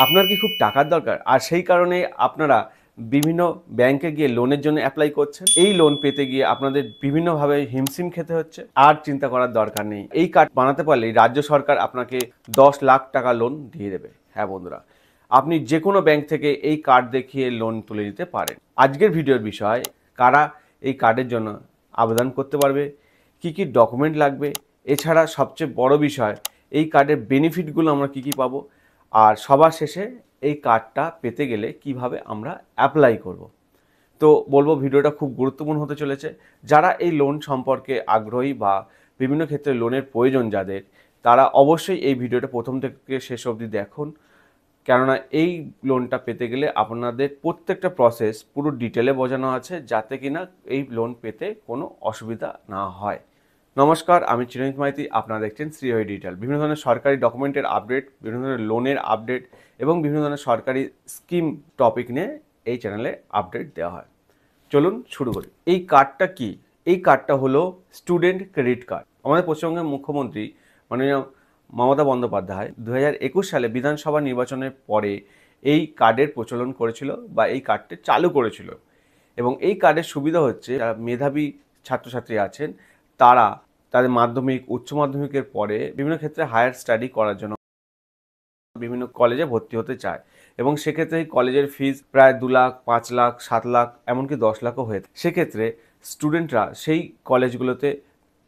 আপনার কি খুব টাকার দরকার আর সেই কারণে আপনারা বিভিন্ন ব্যাংকে গিয়ে লোনের জন্য অ্যাপ্লাই করছেন? এই লোন পেতে গিয়ে আপনাদের বিভিন্নভাবে হিমশিম খেতে হচ্ছে। আর চিন্তা করার দরকার নেই, এই কার্ড বানাতে পারলেই রাজ্য সরকার আপনাকে 10 লাখ টাকা লোন দিয়ে দেবে। হ্যাঁ বন্ধুরা, আপনি যে কোনো ব্যাংক থেকে এই কার্ড দেখিয়ে লোন তুলে নিতে পারেন। আজকের ভিডিওর বিষয়, কারা এই কার্ডের জন্য আবেদন করতে পারবে, কি কি ডকুমেন্ট লাগবে, এছাড়া সবচেয়ে বড় বিষয় এই কার্ডের বেনিফিটগুলো আমরা কি কি পাবো, আর সবার শেষে এই কার্ডটা পেতে গেলে কিভাবে আমরা অ্যাপ্লাই করব। তো বলবো ভিডিওটা খুব গুরুত্বপূর্ণ হতে চলেছে। যারা এই লোন সম্পর্কে আগ্রহী বা বিভিন্ন ক্ষেত্রে লোনের প্রয়োজন যাদের, তারা অবশ্যই এই ভিডিওটা প্রথম থেকে শেষ অবধি দেখুন। কেননা এই লোনটা পেতে গেলে আপনাদের প্রত্যেকটা প্রসেস পুরো ডিটেলে বোঝানো আছে, যাতে কিনা এই লোন পেতে কোনো অসুবিধা না হয়। নমস্কার, আমি চিরঞ্জিত মাইতি, আপনারা দেখছেন শ্রীহরি ডিজিটাল। বিভিন্ন ধরনের সরকারি ডকুমেন্টের আপডেট, বিভিন্ন ধরনের লোনের আপডেট এবং বিভিন্ন ধরনের সরকারি স্কিম টপিক নিয়ে এই চ্যানেলে আপডেট দেওয়া হয়। চলুন শুরু করি। এই কার্ডটা কি? এই কার্ডটা হলো স্টুডেন্ট ক্রেডিট কার্ড। আমাদের পশ্চিমবঙ্গের মুখ্যমন্ত্রী মাননীয় মমতা বন্দ্যোপাধ্যায় 2021 সালে বিধানসভা নির্বাচনের পরে এই কার্ডের প্রচলন করেছিল বা এই কার্ডটি চালু করেছিল। এবং এই কার্ডের সুবিধা হচ্ছে, যারা মেধাবী ছাত্রছাত্রী আছেন তারা তাদের মাধ্যমিক, উচ্চ মাধ্যমিকের পরে বিভিন্ন ক্ষেত্রে হায়ার স্টাডি করার জন্য বিভিন্ন কলেজে ভর্তি হতে চায়, এবং সেক্ষেত্রে এই কলেজের ফিজ প্রায় 2 লাখ, 5 লাখ, 7 লাখ, এমনকি 10 লাখও হয়ে থাকে। সেক্ষেত্রে স্টুডেন্টরা সেই কলেজগুলোতে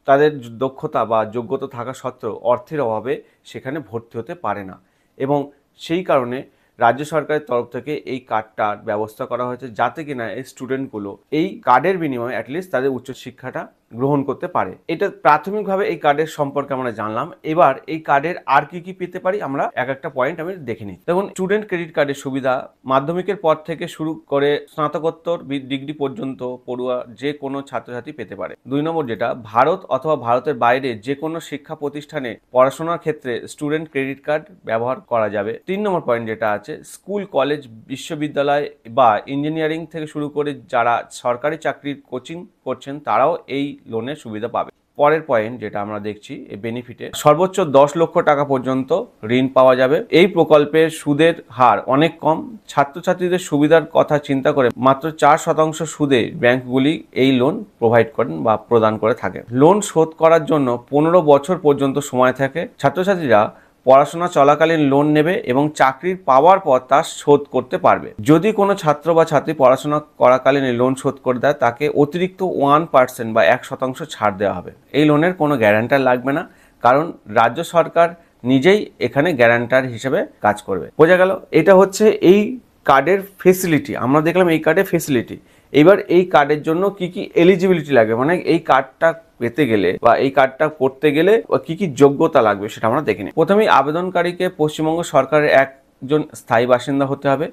তাদের দক্ষতা বা যোগ্যতা থাকা সত্ত্বেও অর্থের অভাবে সেখানে ভর্তি হতে পারে না, এবং সেই কারণে রাজ্য সরকারের তরফ থেকে এই কার্ডটার ব্যবস্থা করা হয়েছে, যাতে কিনা এই স্টুডেন্টগুলো এই কার্ডের বিনিময়ে অ্যাটলিস্ট তাদের উচ্চশিক্ষাটা গ্রহণ করতে পারে। এটা প্রাথমিকভাবে এই কার্ডের সম্পর্কে আমরা জানলাম। এবার এই কার্ডের আর কি কি পেতে পারি আমরা এক একটা পয়েন্ট আমি দেখে নিই। দেখুন, স্টুডেন্ট ক্রেডিট কার্ডের সুবিধা মাধ্যমিকের পর থেকে শুরু করে স্নাতকোত্তর ডিগ্রি পর্যন্ত পড়ুয়া যে কোনো ছাত্রছাত্রী পেতে পারে। 2 নম্বর, যেটা ভারত অথবা ভারতের বাইরে যে কোনো শিক্ষা প্রতিষ্ঠানে পড়াশোনার ক্ষেত্রে স্টুডেন্ট ক্রেডিট কার্ড ব্যবহার করা যাবে। 3 নম্বর পয়েন্ট যেটা আছে, স্কুল, কলেজ, বিশ্ববিদ্যালয় বা ইঞ্জিনিয়ারিং থেকে শুরু করে যারা সরকারি চাকরির কোচিং করছেন তারাও এই লোনের সুবিধা পাবে। পরের পয়েন্ট যেটা আমরা দেখছি, এই বেনিফিটে সর্বোচ্চ 10 লক্ষ টাকা পর্যন্ত ঋণ পাওয়া যাবে। এই প্রকল্পের সুদের হার অনেক কম। ছাত্রছাত্রীদের সুবিধার কথা চিন্তা করে মাত্র 4% সুদে ব্যাংকগুলি এই লোন প্রোভাইড করেন বা প্রদান করে থাকে। লোন শোধ করার জন্য 15 বছর পর্যন্ত সময় থাকে। ছাত্রছাত্রীরা পড়াশোনা চলাকালীন লোন নেবে এবং চাকরির পাওয়ার পর তা শোধ করতে পারবে। যদি কোনো ছাত্র বা ছাত্রী পড়াশোনা করাকালীন লোন শোধ করে দেয়, তাকে অতিরিক্ত 1% বা 1% ছাড় দেওয়া হবে। এই লোনের কোনো গ্যারান্টার লাগবে না, কারণ রাজ্য সরকার নিজেই এখানে গ্যারান্টার হিসেবে কাজ করবে। বোঝা গেল? এটা হচ্ছে এই কার্ডের ফেসিলিটি। আমরা দেখলাম এই কার্ডের ফেসিলিটি। এবার এই কার্ডের জন্য কি কি এলিজিবিলিটি লাগবে, মানে এই কার্ডটা পেতে গেলে বা এই কার্ডটা করতে গেলে কি কি যোগ্যতা লাগবে সেটা আমরা দেখে নিই। প্রথমেই আবেদনকারীকে পশ্চিমবঙ্গ সরকারের একজন স্থায়ী বাসিন্দা হতে হবে।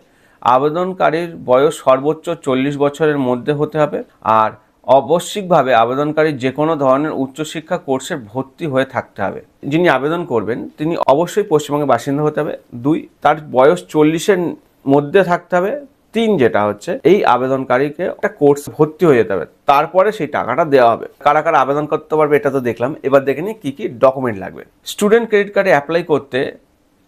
আবেদনকারীর বয়স সর্বোচ্চ 40 বছরের মধ্যে হতে হবে। আর আবশ্যিকভাবে আবেদনকারী যে কোনো ধরনের উচ্চশিক্ষা কোর্সে ভর্তি হয়ে থাকতে হবে। যিনি আবেদন করবেন তিনি অবশ্যই পশ্চিমবঙ্গের বাসিন্দা হতে হবে। 2, তার বয়স 40-এর মধ্যে থাকতে হবে। 3, যেটা হচ্ছে এই আবেদনকারীকে একটা কোর্স ভর্তি হয়ে যেতে হবে, তারপরে সেই টাকাটা দেওয়া হবে। কারা কারা আবেদন করতে পারবে এটা তো দেখলাম। এবার দেখে নিই কি কি ডকুমেন্ট লাগবে। স্টুডেন্ট ক্রেডিট কার্ডে অ্যাপ্লাই করতে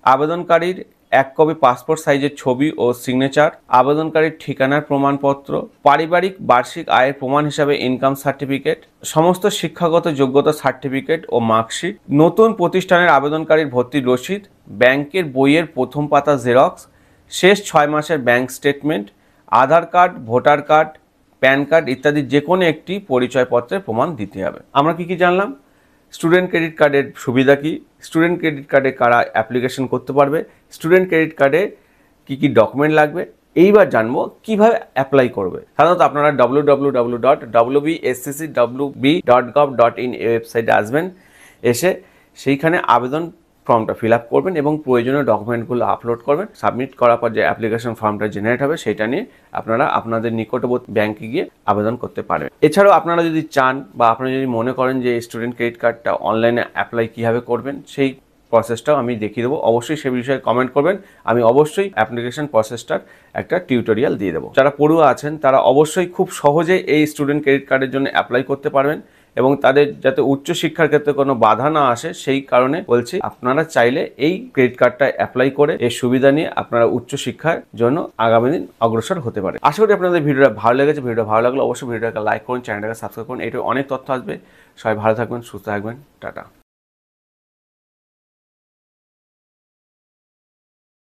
আবেদনকারীর 1 কপি পাসপোর্ট সাইজের ছবি ও সিগনেচার, আবেদনকারীর ঠিকানার প্রমাণপত্র, পারিবারিক বার্ষিক আয়ের প্রমাণ হিসাবে ইনকাম সার্টিফিকেট, সমস্ত শিক্ষাগত যোগ্যতা সার্টিফিকেট ও মার্কশিট, নতুন প্রতিষ্ঠানের আবেদনকারীর ভর্তির রসিদ, ব্যাংকের বইয়ের প্রথম পাতা জেরক্স, শেষ 6 মাসের bank statement, Aadhaar card, voter card, PAN card ইত্যাদি যে কোনো একটি পরিচয়পত্রের প্রমাণ দিতে হবে। আমরা কি কি জানলাম? স্টুডেন্ট ক্রেডিট কার্ডের সুবিধা কি, স্টুডেন্ট ক্রেডিট কার্ডে কারা অ্যাপ্লিকেশন করতে পারবে, স্টুডেন্ট ক্রেডিট কার্ডে কি কি ডকুমেন্ট লাগবে। এইবার জানবো কিভাবে অ্যাপ্লাই করবে। সাধারণত আপনারা www.wbsccwb.gov.in ওয়েবসাইটে আসবেন, এসে সেইখানে আবেদন ফর্মটা ফিল আপ করবেন এবং প্রয়োজনীয় ডকুমেন্টগুলো আপলোড করবেন। সাবমিট করার পর যে অ্যাপ্লিকেশন ফর্মটা জেনারেট হবে সেটা নিয়ে আপনারা আপনাদের নিকটবর্তী ব্যাংকে গিয়ে আবেদন করতে পারবেন। এছাড়াও আপনারা যদি চান বা আপনারা যদি মনে করেন যে স্টুডেন্ট ক্রেডিট কার্ডটা অনলাইনে অ্যাপ্লাই কীভাবে করবেন, সেই প্রসেসটাও আমি দেখিয়ে দেবো। অবশ্যই সে বিষয়ে কমেন্ট করবেন, আমি অবশ্যই অ্যাপ্লিকেশন প্রসেসটার একটা টিউটোরিয়াল দিয়ে দেবো। যারা পড়ুয়া আছেন তারা অবশ্যই খুব সহজে এই স্টুডেন্ট ক্রেডিট কার্ডের জন্য অ্যাপ্লাই করতে পারবেন এবং তাদের যাতে উচ্চশিক্ষার ক্ষেত্রে কোনো বাধা না আসে সেই কারণে বলছি আপনারা চাইলে এই ক্রেডিট কার্ডটা অ্যাপ্লাই করে এই সুবিধা নিয়ে আপনারা উচ্চশিক্ষার জন্য আগামী দিন অগ্রসর হতে পারে। আশা করি আপনাদের ভিডিওটা ভালো লেগেছে। ভিডিওটা ভালো লাগলে অবশ্যই ভিডিওটাকে লাইক করুন, চ্যানেলটাকে সাবস্ক্রাইব করুন। এটাও অনেক তথ্য আসবে। সবাই ভালো থাকবেন, সুস্থ থাকবেন। টাটা।